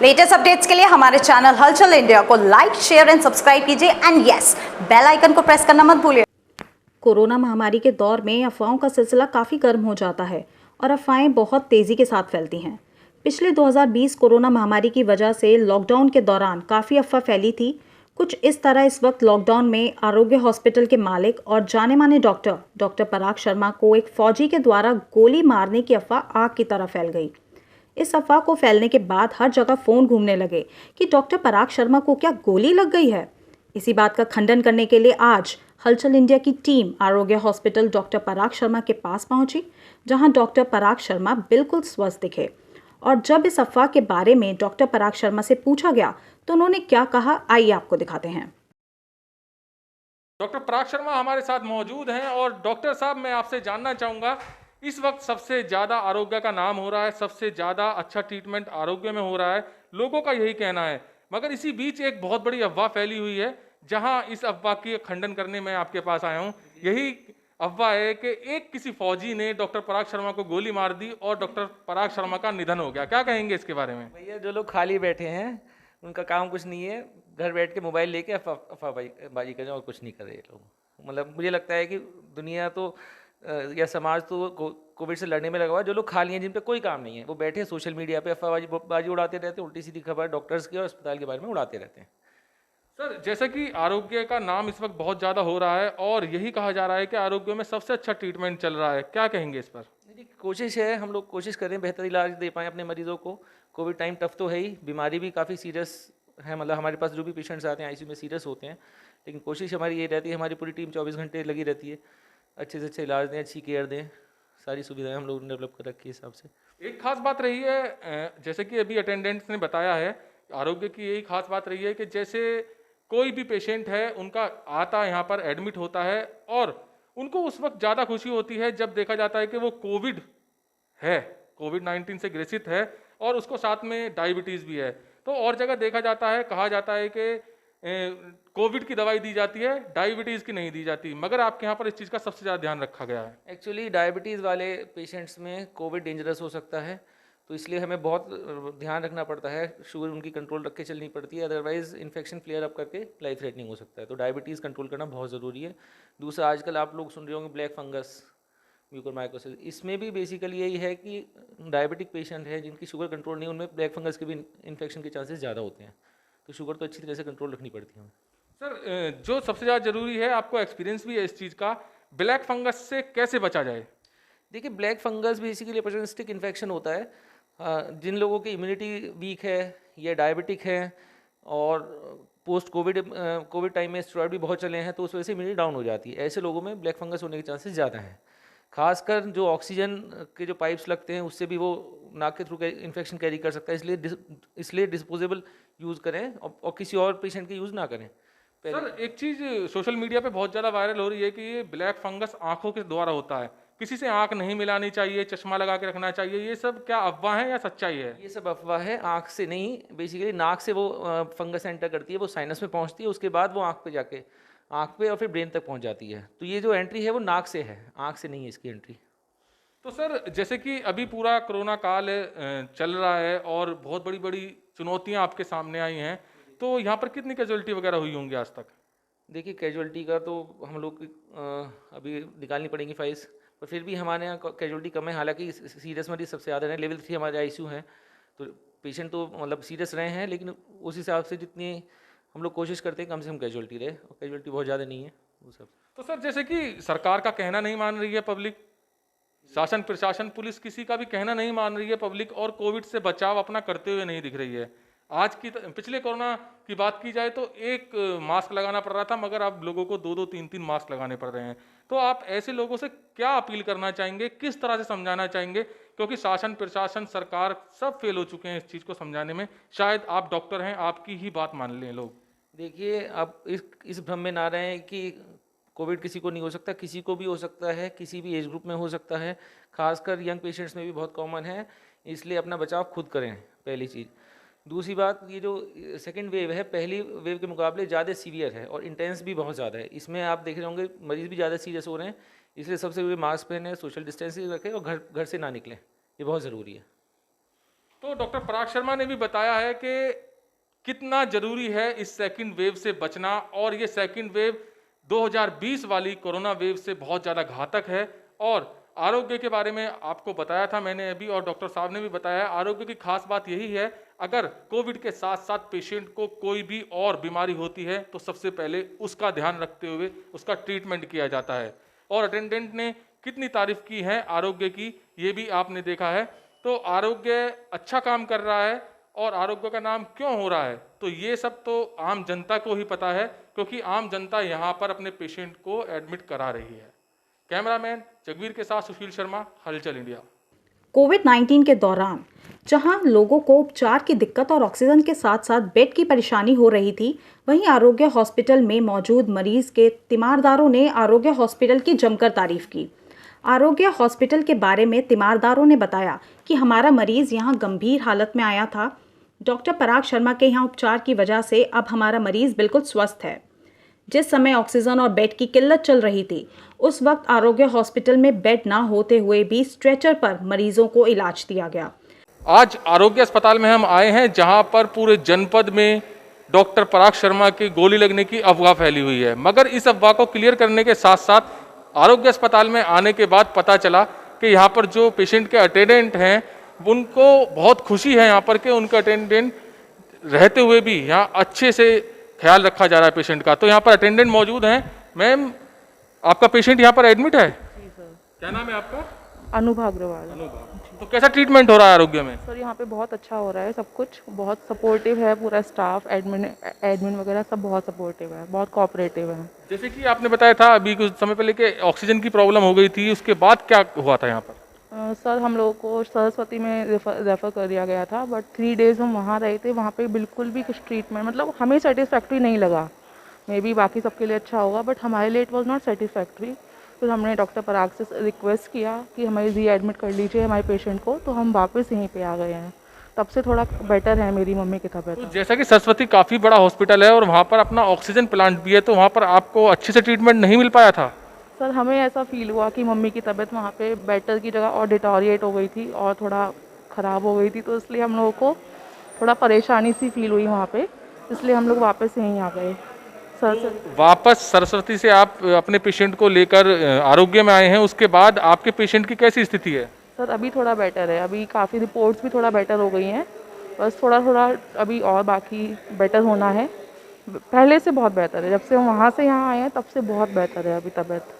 Latest updates के लिए हमारे चैनल हलचल इंडिया को लाइक, शेयर एंड सब्सक्राइब कीजिए एंड यस, बेल आइकन को प्रेस करना मत भूलिए। कोरोना महामारी के दौर में अफवाहों का सिलसिला काफ़ी गर्म हो जाता है और अफवाहें बहुत तेज़ी के साथ फैलती हैं। पिछले 2020 कोरोना महामारी की वजह से लॉकडाउन के दौरान काफ़ी अफवाह फैली थी। कुछ इस तरह इस वक्त लॉकडाउन में आरोग्य हॉस्पिटल के मालिक और जाने माने डॉक्टर पराग शर्मा को एक फौजी के द्वारा गोली मारने की अफवाह आग की तरह फैल गई। इस अफवाह को फैलने के बाद हर जगह फ़ोन घूमने लगे कि डॉक्टर पराग शर्मा को क्या गोली लग गई है। इसी बात का खंडन करने के लिए आज हलचल इंडिया की टीम आरोग्य हॉस्पिटल डॉक्टर पराग शर्मा के पास पहुंची, जहां डॉक्टर पराग शर्मा बिल्कुल स्वस्थ दिखे। और जब इस अफवाह के बारे में डॉक्टर पराग शर्मा से पूछा गया तो उन्होंने क्या कहा, आइए आपको दिखाते हैं। डॉक्टर पराग शर्मा हमारे साथ मौजूद हैं और डॉक्टर साहब, मैं आपसे जानना चाहूँगा, इस वक्त सबसे ज़्यादा आरोग्य का नाम हो रहा है, सबसे ज़्यादा अच्छा ट्रीटमेंट आरोग्य में हो रहा है, लोगों का यही कहना है। मगर इसी बीच एक बहुत बड़ी अफवाह फैली हुई है, जहां इस अफवाह की खंडन करने मैं आपके पास आया हूं। यही अफवाह है कि एक किसी फौजी ने डॉक्टर पराग शर्मा को गोली मार दी और डॉक्टर पराग शर्मा का निधन हो गया। क्या कहेंगे इसके बारे में? भैया, जो लोग खाली बैठे हैं उनका काम कुछ नहीं है, घर बैठ के मोबाइल लेके अफवाहबाजी करें और कुछ नहीं कर रहे लोग। मतलब मुझे लगता है कि दुनिया तो या समाज तो कोविड से लड़ने में लगा हुआ है। जो लोग खाली हैं, जिन पे कोई काम नहीं है, वो बैठे हैं सोशल मीडिया पे अफवाहबाजी उड़ाते रहते हैं, उल्टी सीधी खबर डॉक्टर्स की और अस्पताल के बारे में उड़ाते रहते हैं। सर, जैसे कि आरोग्य का नाम इस वक्त बहुत ज़्यादा हो रहा है और यही कहा जा रहा है कि आरोग्य में सबसे अच्छा ट्रीटमेंट चल रहा है, क्या कहेंगे इस पर? जी, कोशिश है, हम लोग कोशिश करें बेहतर इलाज दे पाएँ अपने मरीजों को। कोविड टाइम टफ तो है ही, बीमारी भी काफ़ी सीरियस है। मतलब हमारे पास जो भी पेशेंट्स आते हैं आईसीयू में सीरियस होते हैं, लेकिन कोशिश हमारी ये रहती है, हमारी पूरी टीम 24 घंटे लगी रहती है, अच्छे से अच्छा इलाज दें, अच्छी केयर दें। सारी सुविधाएं हम लोग ने डेवलप कर रखी है हिसाब से। एक खास बात रही है, जैसे कि अभी अटेंडेंट्स ने बताया है, आरोग्य की यही खास बात रही है कि जैसे कोई भी पेशेंट है, उनका आता यहाँ पर एडमिट होता है और उनको उस वक्त ज़्यादा खुशी होती है जब देखा जाता है कि वो है, कोविड-19 से ग्रसित है और उसको साथ में डायबिटीज़ भी है। तो और जगह देखा जाता है, कहा जाता है कि कोविड की दवाई दी जाती है, डायबिटीज़ की नहीं दी जाती, मगर आपके यहाँ पर इस चीज़ का सबसे ज़्यादा ध्यान रखा गया है। एक्चुअली डायबिटीज़ वाले पेशेंट्स में कोविड डेंजरस हो सकता है, तो इसलिए हमें बहुत ध्यान रखना पड़ता है, शुगर उनकी कंट्रोल रख के चलनी पड़ती है, अदरवाइज इन्फेक्शन फ्लेयर अप करके लाइफ थ्रेटनिंग हो सकता है। तो डायबिटीज़ कंट्रोल करना बहुत ज़रूरी है। दूसरा, आजकल आप लोग सुन रहे होंगे ब्लैक फंगस, म्यूकोरमाइकोसिस, इसमें भी बेसिकली यही है कि डायबिटिक पेशेंट है जिनकी शुगर कंट्रोल नहीं, उनमें ब्लैक फंगस के भी इन्फेक्शन के चांसेस ज़्यादा होते हैं। तो शुगर तो अच्छी तरह से कंट्रोल रखनी पड़ती है हमें। सर, जो सबसे ज़्यादा ज़रूरी है, आपको एक्सपीरियंस भी है इस चीज़ का, ब्लैक फंगस से कैसे बचा जाए? देखिए, black fungus basically opportunistic infection होता है। जिन लोगों की इम्यूनिटी वीक है या डायबिटिक है और पोस्ट कोविड टाइम में स्टेरॉइड भी बहुत चले हैं, तो उस वजह से इम्यूनिटी डाउन हो जाती है। ऐसे लोगों में ब्लैक फंगस होने के चांसेस ज़्यादा हैं। खासकर जो ऑक्सीजन के जो पाइप्स लगते हैं, उससे भी वो नाक के थ्रू इन्फेक्शन कैरी कर सकता है। इसलिए डिस्पोजेबल यूज़ करें और किसी और पेशेंट के यूज़ ना करें। सर, एक चीज़ सोशल मीडिया पे बहुत ज़्यादा वायरल हो रही है कि ये ब्लैक फंगस आंखों के द्वारा होता है, किसी से आंख नहीं मिलानी चाहिए, चश्मा लगा के रखना चाहिए, ये सब क्या अफवाह है या सच्चाई है? ये सब अफवाह है, आँख से नहीं। बेसिकली नाक से वो फंगस एंटर करती है, वो साइनस में पहुंचती है, उसके बाद वो आँख पे और फिर ब्रेन तक पहुंच जाती है। तो ये जो एंट्री है वो नाक से है, आँख से नहीं है इसकी एंट्री। तो सर, जैसे कि अभी पूरा कोरोना काल चल रहा है और बहुत बड़ी बड़ी चुनौतियां आपके सामने आई हैं, तो यहाँ पर कितनी कैजुअलिटी वगैरह हुई होंगी आज तक? देखिए, कैजुअलिटी का तो हम लोग अभी निकालनी पड़ेंगी फाइल्स, पर फिर भी हमारे यहाँ कैजुअलिटी कम है। हालांकि सीरियस मरीज सबसे ज़्यादा है, लेवल 3 हमारे आईसीयू हैं, तो पेशेंट तो मतलब सीरियस रहे हैं, लेकिन उस हिसाब से जितनी हम लोग कोशिश करते हैं कम से कम कैजुअलिटी रहे, और कैजुअलिटी बहुत ज़्यादा नहीं है वो सब। तो सर, जैसे कि सरकार का कहना नहीं मान रही है पब्लिक, शासन प्रशासन पुलिस किसी का भी कहना नहीं मान रही है पब्लिक, और कोविड से बचाव अपना करते हुए नहीं दिख रही है। आज की पिछले कोरोना की बात की जाए तो एक मास्क लगाना पड़ रहा था, मगर अब लोगों को दो दो तीन तीन मास्क लगाने पड़ रहे हैं। तो आप ऐसे लोगों से क्या अपील करना चाहेंगे, किस तरह से समझाना चाहेंगे? क्योंकि शासन प्रशासन सरकार सब फेल हो चुके हैं इस चीज़ को समझाने में। शायद आप डॉक्टर हैं, आपकी ही बात मान लें लोग। देखिए, आप इस भ्रम में ना रहें कि कोविड किसी को नहीं हो सकता, किसी को भी हो सकता है, किसी भी एज ग्रुप में हो सकता है, खासकर यंग पेशेंट्स में भी बहुत कॉमन है। इसलिए अपना बचाव खुद करें, पहली चीज़। दूसरी बात, ये जो सेकंड वेव है, पहली वेव के मुकाबले ज़्यादा सीवियर है और इंटेंस भी बहुत ज़्यादा है। इसमें आप देख रहे होंगे मरीज़ भी ज़्यादा सीरियस हो रहे हैं। इसलिए सबसे ज़रूरी मास्क पहने, सोशल डिस्टेंसिंग रखें और घर से ना निकलें, ये बहुत ज़रूरी है। तो डॉक्टर पराग शर्मा ने भी बताया है कि कितना जरूरी है इस सेकंड वेव से बचना, और ये सेकंड वेव 2020 वाली कोरोना वेव से बहुत ज़्यादा घातक है। और आरोग्य के बारे में आपको बताया था मैंने अभी, और डॉक्टर साहब ने भी बताया, आरोग्य की खास बात यही है, अगर कोविड के साथ साथ पेशेंट को कोई भी और बीमारी होती है तो सबसे पहले उसका ध्यान रखते हुए उसका ट्रीटमेंट किया जाता है। और अटेंडेंट ने कितनी तारीफ की है आरोग्य की, ये भी आपने देखा है। तो आरोग्य अच्छा काम कर रहा है, और आरोग्य का नाम क्यों हो रहा है, तो ये सब तो आम जनता को ही पता है, क्योंकि आम जनता यहाँ पर अपने पेशेंट को एडमिट करा रही है। कैमरामैन जगवीर के साथ सुशील शर्मा, हलचल इंडिया। कोविड-19 के दौरान जहां लोगों को उपचार की दिक्कत और ऑक्सीजन के साथ साथ बेड की परेशानी हो रही थी, वहीं आरोग्य हॉस्पिटल में मौजूद मरीज के तीमारदारों ने आरोग्य हॉस्पिटल की जमकर तारीफ की। आरोग्य हॉस्पिटल के बारे में तीमारदारों ने बताया कि हमारा मरीज यहां गंभीर हालत में आया था। डॉक्टर पराग शर्मा के यहां उपचार की वजह से अब हमारा मरीज बिल्कुल स्वस्थ है। जिस समय ऑक्सीजन और बेड की किल्लत चल रही थी, उस वक्त आरोग्य हॉस्पिटल में बेड ना होते हुए भी स्ट्रेचर पर मरीजों को इलाज दिया गया। आज आरोग्य अस्पताल में हम आए हैं, जहां पर पूरे जनपद में डॉक्टर पराग शर्मा की गोली लगने की अफवाह फैली हुई है। मगर इस अफवाह को क्लियर करने के साथ साथ आरोग्य अस्पताल में आने के बाद पता चला कि यहाँ पर जो पेशेंट के अटेंडेंट हैं, उनको बहुत खुशी है यहाँ पर कि उनका अटेंडेंट रहते हुए भी यहाँ अच्छे से ख्याल रखा जा रहा है पेशेंट का। तो यहाँ पर अटेंडेंट मौजूद हैं। मैम, आपका पेशेंट यहाँ पर एडमिट है? जी सर। क्या नाम है आपका? अनुभा अग्रवाल। अनुभव। तो कैसा ट्रीटमेंट हो रहा है आरोग्य में? सर यहाँ पे बहुत अच्छा हो रहा है, सब कुछ बहुत सपोर्टिव है, पूरा स्टाफ, एडमिन वगैरह सब बहुत सपोर्टिव है, बहुत कोऑपरेटिव है। जैसे कि आपने बताया था अभी कुछ समय पहले कि ऑक्सीजन की प्रॉब्लम हो गई थी, उसके बाद क्या हुआ था यहाँ पर? सर हम लोगों को सरस्वती में रेफ़र कर दिया गया था, बट 3 डेज़ हम वहाँ रहे थे, वहाँ पे बिल्कुल भी कुछ ट्रीटमेंट मतलब हमें सेटिस्फैक्ट्री नहीं लगा। मे बी बाकी सबके लिए अच्छा होगा, बट हमारे लिए इट वॉज नॉट सेटिस्फैक्ट्री। फिर हमने डॉक्टर पराग से रिक्वेस्ट किया कि हमें री-एडमिट कर लीजिए हमारे पेशेंट को, तो हम वापस यहीं पे आ गए हैं। तब से थोड़ा बेटर है मेरी मम्मी की तबीयत। तो जैसा कि सरस्वती काफ़ी बड़ा हॉस्पिटल है और वहाँ पर अपना ऑक्सीजन प्लांट भी है, तो वहाँ पर आपको अच्छे से ट्रीटमेंट नहीं मिल पाया था? सर हमें ऐसा फील हुआ कि मम्मी की तबीयत वहाँ पे बेटर की जगह और डिटोरिएट हो गई थी और थोड़ा ख़राब हो गई थी, तो इसलिए हम लोगों को थोड़ा परेशानी सी फील हुई वहाँ पे, इसलिए हम लोग वापस यहीं आ गए। सर वापस सरस्वती से आप अपने पेशेंट को लेकर आरोग्य में आए हैं, उसके बाद आपके पेशेंट की कैसी स्थिति है? सर अभी थोड़ा बेटर है, अभी काफ़ी रिपोर्ट्स भी थोड़ा बेटर हो गई हैं, बस थोड़ा थोड़ा अभी और बाकी बेटर होना है। पहले से बहुत बेहतर है, जब से हम वहाँ से यहाँ आए हैं तब से बहुत बेहतर है अभी तबीयत।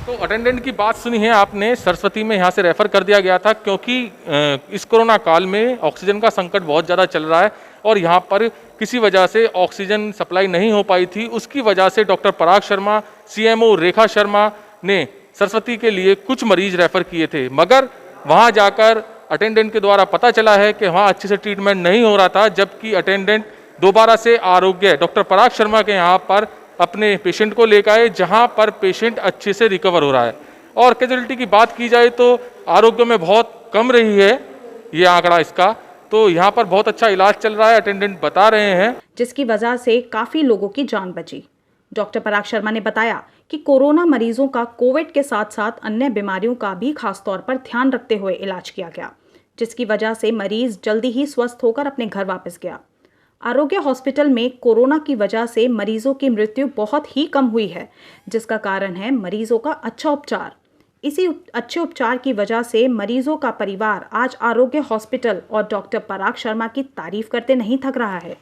तो अटेंडेंट की बात सुनी है आपने, सरस्वती में यहाँ से रेफर कर दिया गया था क्योंकि इस कोरोना काल में ऑक्सीजन का संकट बहुत ज़्यादा चल रहा है और यहाँ पर किसी वजह से ऑक्सीजन सप्लाई नहीं हो पाई थी। उसकी वजह से डॉक्टर पराग शर्मा, सीएमओ रेखा शर्मा ने सरस्वती के लिए कुछ मरीज रेफर किए थे, मगर वहाँ जाकर अटेंडेंट के द्वारा पता चला है कि वहाँ अच्छे से ट्रीटमेंट नहीं हो रहा था, जबकि अटेंडेंट दोबारा से आरोग्य डॉक्टर पराग शर्मा के यहाँ पर अपने पेशेंट को लेकर आए, जहां पर पेशेंट अच्छे से रिकवर हो रहा है। और कैजुअलिटी की बात की जाए तो आरोग्य में बहुत कम रही है ये आंकड़ा इसका, तो यहाँ पर बहुत अच्छा इलाज चल रहा है, अटेंडेंट बता रहे हैं, जिसकी वजह से काफ़ी लोगों की जान बची। डॉक्टर पराग शर्मा ने बताया कि कोरोना मरीजों का कोविड के साथ साथ अन्य बीमारियों का भी खासतौर पर ध्यान रखते हुए इलाज किया गया, जिसकी वजह से मरीज जल्दी ही स्वस्थ होकर अपने घर वापस गया। आरोग्य हॉस्पिटल में कोरोना की वजह से मरीजों की मृत्यु बहुत ही कम हुई है, जिसका कारण है मरीजों का अच्छा उपचार। इसी अच्छे उपचार की वजह से मरीजों का परिवार आज आरोग्य हॉस्पिटल और डॉक्टर पराग शर्मा की तारीफ करते नहीं थक रहा है।